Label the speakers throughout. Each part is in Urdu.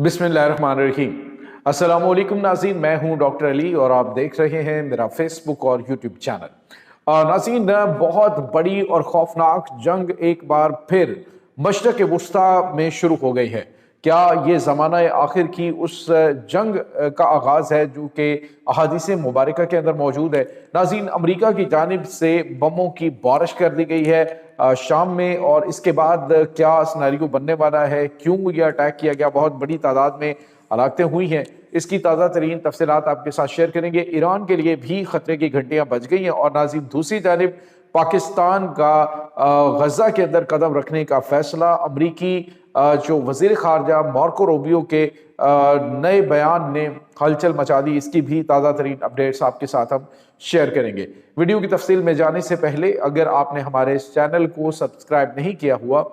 Speaker 1: بسم اللہ الرحمن الرحیم۔ السلام علیکم ناظرین، میں ہوں ڈاکٹر علی اور آپ دیکھ رہے ہیں میرا فیس بک اور یوٹیوب چینل۔ ناظرین، بہت بڑی اور خوفناک جنگ ایک بار پھر مشرق وسطیٰ میں شروع ہو گئی ہے۔ کیا یہ زمانہ آخر کی اس جنگ کا آغاز ہے جو کہ احادیث مبارکہ کے اندر موجود ہے؟ ناظرین، امریکہ کی جانب سے بموں کی بارش کر دی گئی ہے شام میں، اور اس کے بعد کیا سیناریو بننے والا ہے، کیوں یہ اٹیک کیا گیا، بہت بڑی تعداد میں ہلاکتیں ہوئی ہیں، اس کی تازہ ترین تفصیلات آپ کے ساتھ شیئر کریں گے۔ ایران کے لیے بھی خطرے کی گھنٹیاں بج گئی ہیں، اور ناظرین دوسری جانب پاکستان کا غزہ کے اندر قدم رکھنے کا فیصلہ، امریکی جو وزیر خارجہ مارکو روبیو کے نئے بیان نے ہلچل مچا دی، اس کی بھی تازہ ترین اپڈیٹس آپ کے ساتھ ہم شیئر کریں گے۔ ویڈیو کی تفصیل میں جانے سے پہلے اگر آپ نے ہمارے اس چینل کو سبسکرائب نہیں کیا ہوا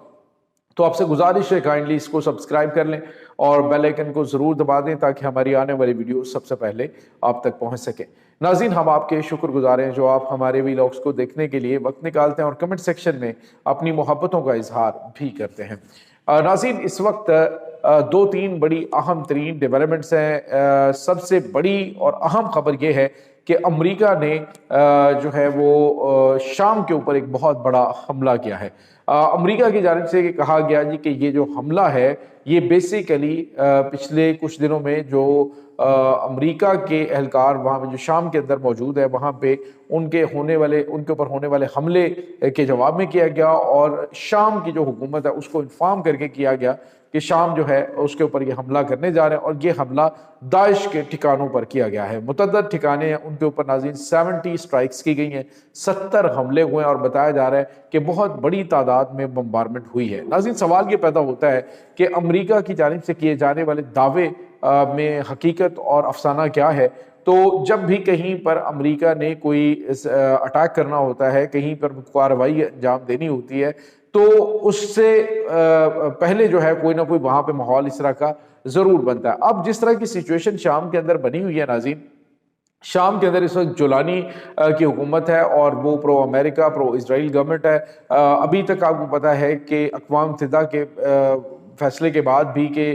Speaker 1: تو آپ سے گزارش ہے کائنڈلی اس کو سبسکرائب کر لیں اور بیل آئیکن کو ضرور دبا دیں تاکہ ہماری آنے والی ویڈیو سب سے پہلے آپ تک پہنچ سکے۔ ناظرین، ہم آپ کے شکر گزار ہیں جو آپ ہمارے ویلاگز کو دیکھنے کے لیے وقت نکالتے ہیں اور کمنٹ سیکشن میں اپنی محبتوں کا اظہار بھی کرتے ہیں۔ ناظرین، اس وقت دو تین بڑی اہم ترین ڈیولپمنٹس ہیں۔ سب سے بڑی اور اہم خبر یہ ہے کہ امریکہ نے جو ہے وہ شام کے اوپر ایک بہت بڑا حملہ کیا ہے۔ امریکہ کی جانب سے کہا گیا جی کہ یہ جو حملہ ہے یہ بیسیکلی پچھلے کچھ دنوں میں جو امریکہ کے اہلکار وہاں پہ جو شام کے اندر موجود ہے وہاں پہ ان کے اوپر ہونے والے حملے کے جواب میں کیا گیا، اور شام کی جو حکومت ہے اس کو انفارم کر کے کیا گیا کہ شام جو ہے اس کے اوپر یہ حملہ کرنے جا رہے ہیں، اور یہ حملہ داعش کے ٹھکانوں پر کیا گیا ہے۔ متعدد ٹھکانے ہیں ان کے اوپر ناظرین 70 سٹرائکس کی گئی ہیں، 70 حملے ہوئے ہیں، اور بتایا جا رہا ہے کہ بہت بڑی تعداد میں بمبارمنٹ ہوئی ہے۔ ناظرین، سوال یہ پیدا ہوتا ہے کہ امریکہ کی جانب سے کیے جانے والے دعوے میں حقیقت اور افسانہ کیا ہے؟ تو جب بھی کہیں پر امریکہ نے کوئی اٹیک کرنا ہوتا ہے، کہیں پر کارروائی انجام دینی ہوتی ہے، تو اس سے پہلے جو ہے کوئی نہ کوئی وہاں پہ ماحول اس طرح کا ضرور بنتا ہے۔ اب جس طرح کی سچویشن شام کے اندر بنی ہوئی ہے ناظرین، شام کے اندر اس وقت جولانی کی حکومت ہے اور وہ پرو امریکہ پرو اسرائیل گورنمنٹ ہے۔ ابھی تک آپ کو پتا ہے کہ اقوام متحدہ کے فیصلے کے بعد بھی کہ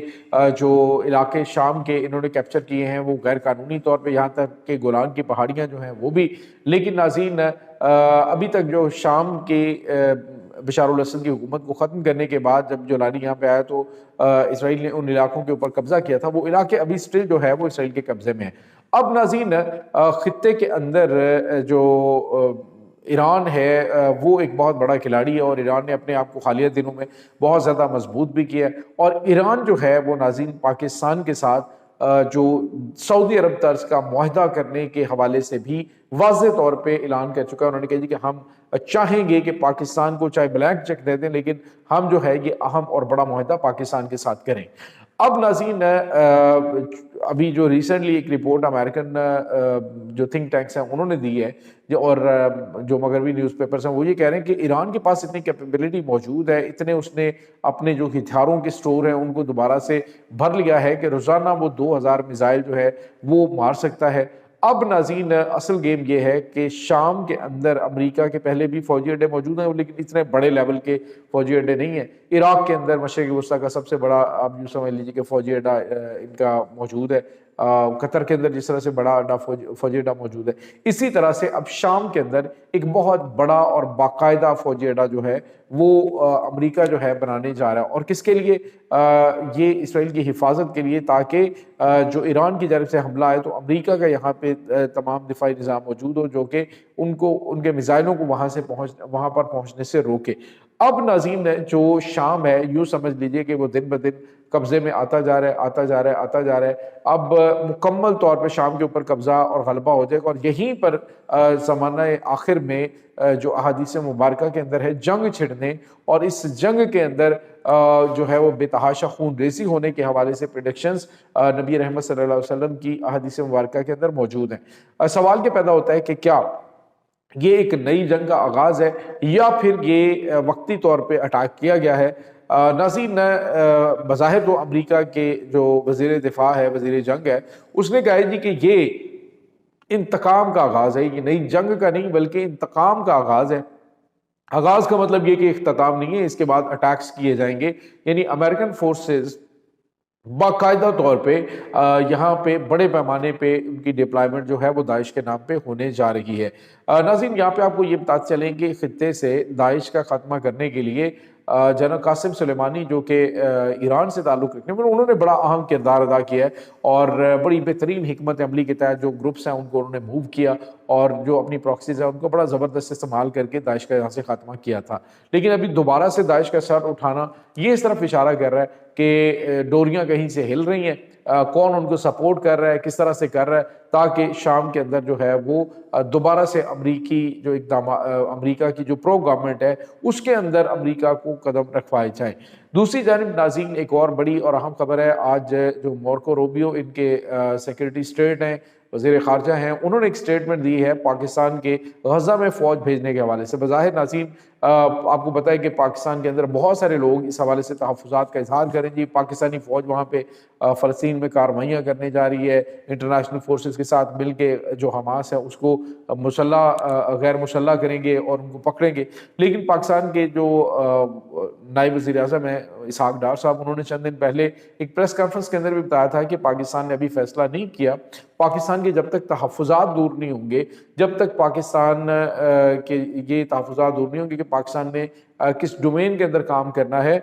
Speaker 1: جو علاقے شام کے انہوں نے کیپچر کیے ہیں وہ غیر قانونی طور پہ، یہاں تک کہ گولان کی پہاڑیاں جو ہیں وہ بھی، لیکن ناظرین ابھی تک جو شام کے بشار الاسد کی حکومت کو ختم کرنے کے بعد جب جولانی یہاں پہ آیا تو اسرائیل نے ان علاقوں کے اوپر قبضہ کیا تھا، وہ علاقے ابھی سٹل جو ہے وہ اسرائیل کے قبضے میں ہیں۔ اب ناظرین خطے کے اندر جو ایران ہے وہ ایک بہت بڑا کھلاڑی ہے، اور ایران نے اپنے آپ کو حالیہ دنوں میں بہت زیادہ مضبوط بھی کیا ہے، اور ایران جو ہے وہ ناظرین پاکستان کے ساتھ جو سعودی عرب طرز کا معاہدہ کرنے کے حوالے سے بھی واضح طور پہ اعلان کر چکا ہے۔ انہوں نے کہا جی کہ ہم چاہیں گے کہ پاکستان کو چاہے بلینک چیک دے دیں لیکن ہم جو ہے یہ اہم اور بڑا معاہدہ پاکستان کے ساتھ کریں۔ اب ناظرین ابھی جو ریسنٹلی ایک رپورٹ امریکن جو تھنک ٹینکس ہیں انہوں نے دی ہے، اور جو مغربی نیوز پیپرز ہیں وہ یہ کہہ رہے ہیں کہ ایران کے پاس اتنی کیپیبلٹی موجود ہے، اتنے اس نے اپنے جو ہتھیاروں کے سٹور ہیں ان کو دوبارہ سے بھر لیا ہے کہ روزانہ وہ 2000 میزائل جو ہے وہ مار سکتا ہے۔ اب ناظرین اصل گیم یہ ہے کہ شام کے اندر امریکہ کے پہلے بھی فوجی اڈے موجود ہیں لیکن اتنے بڑے لیول کے فوجی اڈے نہیں ہیں۔ عراق کے اندر مشرق وسطیٰ کا سب سے بڑا آپ یوں سمجھ لیجیے کہ فوجی اڈا ان کا موجود ہے، قطر کے اندر جس طرح سے بڑا اڈا فوجی اڈا موجود ہے، اسی طرح سے اب شام کے اندر ایک بہت بڑا اور باقاعدہ فوجی اڈا جو ہے وہ امریکہ جو ہے بنانے جا رہا ہے، اور کس کے لیے؟ یہ اسرائیل کی حفاظت کے لیے، تاکہ جو ایران کی جانب سے حملہ آئے تو امریکہ کا یہاں پہ تمام دفاعی نظام موجود ہو جو کہ ان کے میزائلوں کو وہاں پر پہنچنے سے روکے۔ اب ناظرین جو شام ہے یوں سمجھ لیجئے کہ وہ دن بدن قبضے میں آتا جا رہا ہے۔ اب مکمل طور پہ شام کے اوپر قبضہ اور غلبہ ہو جائے گا، اور یہیں پر زمانہ آخر میں جو احادیث مبارکہ کے اندر ہے جنگ چھڑنے، اور اس جنگ کے اندر جو ہے وہ بے تحاشا خون ریزی ہونے کے حوالے سے پریڈکشنز نبی رحمت صلی اللہ علیہ وسلم کی احادیث مبارکہ کے اندر موجود ہیں۔ سوال یہ پیدا ہوتا ہے کہ کیا یہ ایک نئی جنگ کا آغاز ہے یا پھر یہ وقتی طور پہ اٹیک کیا گیا ہے؟ ناظرین بظاہر تو امریکہ کے جو وزیر دفاع ہے، وزیر جنگ ہے، اس نے کہا ہے جی کہ یہ انتقام کا آغاز ہے، یہ نئی جنگ کا نہیں بلکہ انتقام کا آغاز ہے۔ آغاز کا مطلب یہ کہ اختتام نہیں ہے، اس کے بعد اٹیکس کیے جائیں گے، یعنی امریکن فورسز باقاعدہ طور پہ یہاں پہ بڑے پیمانے پہ ان کی ڈپلائمنٹ جو ہے وہ داعش کے نام پہ ہونے جا رہی ہے۔ ناظرین، یہاں پہ آپ کو یہ بتاتے چلیں کہ خطے سے داعش کا خاتمہ کرنے کے لیے جنرل قاسم سلیمانی جو کہ ایران سے تعلق رکھنے میں، انہوں نے بڑا اہم کردار ادا کیا ہے اور بڑی بہترین حکمت عملی کے تحت جو گروپس ہیں ان کو انہوں نے موو کیا اور جو اپنی پراکسیز ہیں ان کو بڑا زبردست استعمال کر کے داعش کا یہاں سے خاتمہ کیا تھا۔ لیکن ابھی دوبارہ سے داعش کا سر اٹھانا یہ اس طرف اشارہ کر رہا ہے کہ ڈوریاں کہیں سے ہل رہی ہیں، کون ان کو سپورٹ کر رہا ہے، کس طرح سے کر رہا ہے، تاکہ شام کے اندر جو ہے وہ دوبارہ سے امریکی جو امریکہ کی جو پرو گورنمنٹ ہے اس کے اندر امریکہ کو قدم رکھوائے جائیں۔ دوسری جانب ناظرین، ایک اور بڑی اور اہم خبر ہے۔ آج جو مارکو روبیو ان کے سیکرٹری اسٹیٹ ہیں، وزیر خارجہ ہیں، انہوں نے ایک سٹیٹمنٹ دی ہے پاکستان کے غزہ میں فوج بھیجنے کے حوالے سے۔ بظاہر ناظرین آپ کو پتہ ہے کہ پاکستان کے اندر بہت سارے لوگ اس حوالے سے تحفظات کا اظہار کریں جی پاکستانی فوج وہاں پہ فلسطین میں کارروائیاں کرنے جا رہی ہے، انٹرنیشنل فورسز کے ساتھ مل کے جو حماس ہے اس کو غیر مسلح کریں گے اور ان کو پکڑیں گے۔ لیکن پاکستان کے جو نائب وزیر اعظم ہیں اسحاق ڈار صاحب، انہوں نے چند دن پہلے ایک پریس کانفرنس کے اندر بھی بتایا تھا کہ پاکستان نے ابھی فیصلہ نہیں کیا۔ پاکستان کے جب تک تحفظات دور نہیں ہوں گے، جب تک پاکستان کے یہ تحفظات دور نہیں ہوں گے کہ پاکستان نے کس ڈومین کے اندر کام کرنا ہے،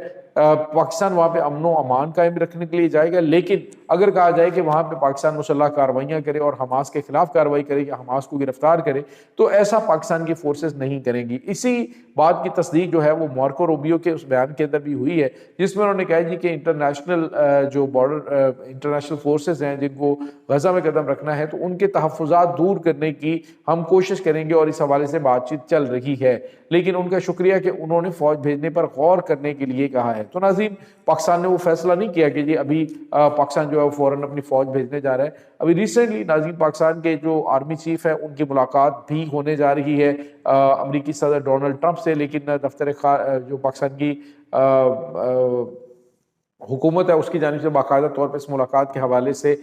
Speaker 1: پاکستان وہاں پہ امن و امان قائم رکھنے کے لیے جائے گا۔ لیکن اگر کہا جائے کہ وہاں پہ پاکستان مسلح کارروائیاں کرے اور حماس کے خلاف کارروائی کرے یا حماس کو گرفتار کرے، تو ایسا پاکستان کی فورسز نہیں کریں گی۔ اسی بات کی تصدیق جو ہے وہ مارکو روبیو کے اس بیان کے اندر بھی ہوئی ہے، جس میں انہوں نے کہا جی کہ انٹرنیشنل جو بارڈر انٹرنیشنل فورسز ہیں جن کو غزہ میں قدم رکھنا ہے، تو ان کے تحفظات دور کرنے کی ہم کوشش کریں گے اور اس حوالے سے بات چیت چل رہی ہے۔ لیکن ان کا شکریہ کہ انہوں نے فوج بھیجنے پر غور کرنے کے لیے کہا ہے۔ تو ناظرین، پاکستان نے وہ فیصلہ نہیں کیا کہ جی ابھی پاکستان جو ہے وہ فوراً اپنی فوج بھیجنے جا رہا ہے۔ ابھی ریسنٹلی ناظرین پاکستان کے جو آرمی چیف ہے ان کی ملاقات بھی ہونے جا رہی ہے امریکی صدر ڈونلڈ ٹرمپ سے، لیکن دفتر جو پاکستان کی حکومت ہے اس کی جانب سے باقاعدہ طور پر اس ملاقات کے حوالے سے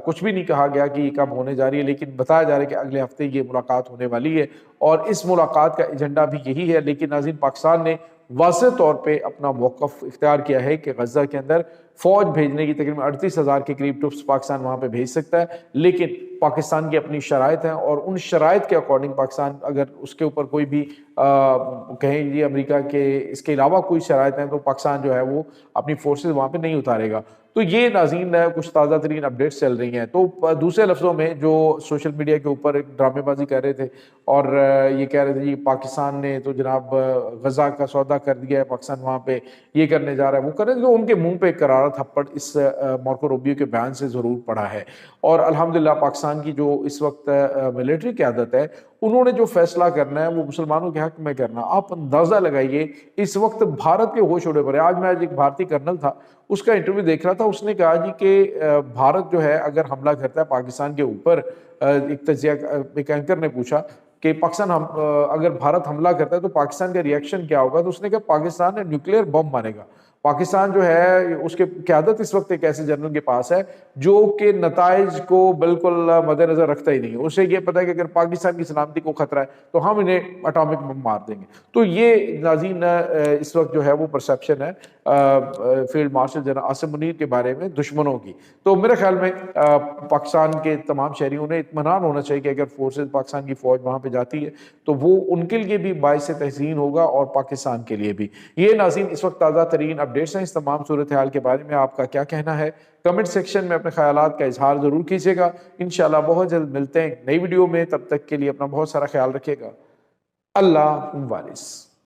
Speaker 1: کچھ بھی نہیں کہا گیا کہ یہ کب ہونے جا رہی ہے، لیکن بتایا جا رہا ہے کہ اگلے ہفتے یہ ملاقات ہونے والی ہے اور اس ملاقات کا ایجنڈا بھی یہی ہے۔ لیکن ناظرین، پاکستان نے واضح طور پہ اپنا موقف اختیار کیا ہے کہ غزہ کے اندر فوج بھیجنے کی تقریباً 38,000 کے قریب ٹروپس پاکستان وہاں پہ بھیج سکتا ہے، لیکن پاکستان کی اپنی شرائط ہیں اور ان شرائط کے اکارڈنگ پاکستان اگر اس کے اوپر کوئی بھی کہیں یہ امریکہ کے اس کے علاوہ کوئی شرائط ہیں تو پاکستان جو ہے وہ اپنی فورسز وہاں پہ نہیں اتارے گا۔ تو یہ ناظرین کچھ تازہ ترین اپڈیٹس چل رہی ہیں۔ تو دوسرے لفظوں میں جو سوشل میڈیا کے اوپر ایک ڈرامے بازی کر رہے تھے اور یہ کہہ رہے تھے جی پاکستان نے تو جناب غزہ کا سودا کر دیا ہے، پاکستان وہاں پہ یہ کرنے جا رہا ہے وہ کر رہے ہیں، تو ان کے منہ پہ کرارا تھپڑ اس مارکو روبیو کے بیان سے ضرور پڑا ہے۔ اور الحمدللہ پاکستان کی جو اس وقت ملٹری قیادت ہے، انہوں نے جو فیصلہ کرنا ہے وہ مسلمانوں کے حق میں کرنا۔ آپ اندازہ لگائیے اس وقت بھارت کے ہوش اڑے پڑے۔ آج میں ایک بھارتی کرنل تھا، اس کا انٹرویو دیکھ رہا تھا، اس نے کہا جی کہ بھارت جو ہے اگر حملہ کرتا ہے پاکستان کے اوپر، ایک تجزیہ ایک اینکر نے پوچھا کہ پاکستان اگر بھارت حملہ کرتا ہے تو پاکستان کا ریئیکشن کیا ہوگا، تو اس نے کہا پاکستان نے نیوکلیئر بم مارے گا۔ پاکستان جو ہے اس کے قیادت اس وقت ایک ایسے جنرل کے پاس ہے جو کہ نتائج کو بالکل مد نظر رکھتا ہی نہیں ہے۔ اسے یہ پتا ہے کہ اگر پاکستان کی سلامتی کو خطرہ ہے تو ہم انہیں اٹامک بم مار دیں گے۔ تو یہ ناظرین اس وقت جو ہے وہ پرسیپشن ہے field marshal general Asim Munir کے بارے میں دشمنوں کی۔ تو میرے خیال میں پاکستان کے تمام شہریوں نے اطمینان ہونا چاہیے کہ اگر فورسز پاکستان کی فوج وہاں پہ جاتی ہے تو وہ ان کے لیے بھی باعث تحسین ہوگا اور پاکستان کے لیے بھی۔ یہ ناظرین اس وقت تازہ ترین اپڈیٹس ہیں۔ اس تمام صورتحال کے بارے میں آپ کا کیا کہنا ہے؟ کمنٹ سیکشن میں اپنے خیالات کا اظہار ضرور کیجیے گا۔ انشاءاللہ بہت جلد ملتے ہیں نئی ویڈیو میں، تب تک کے لیے اپنا بہت سارا خیال رکھیے گا۔ اللہ حافظ۔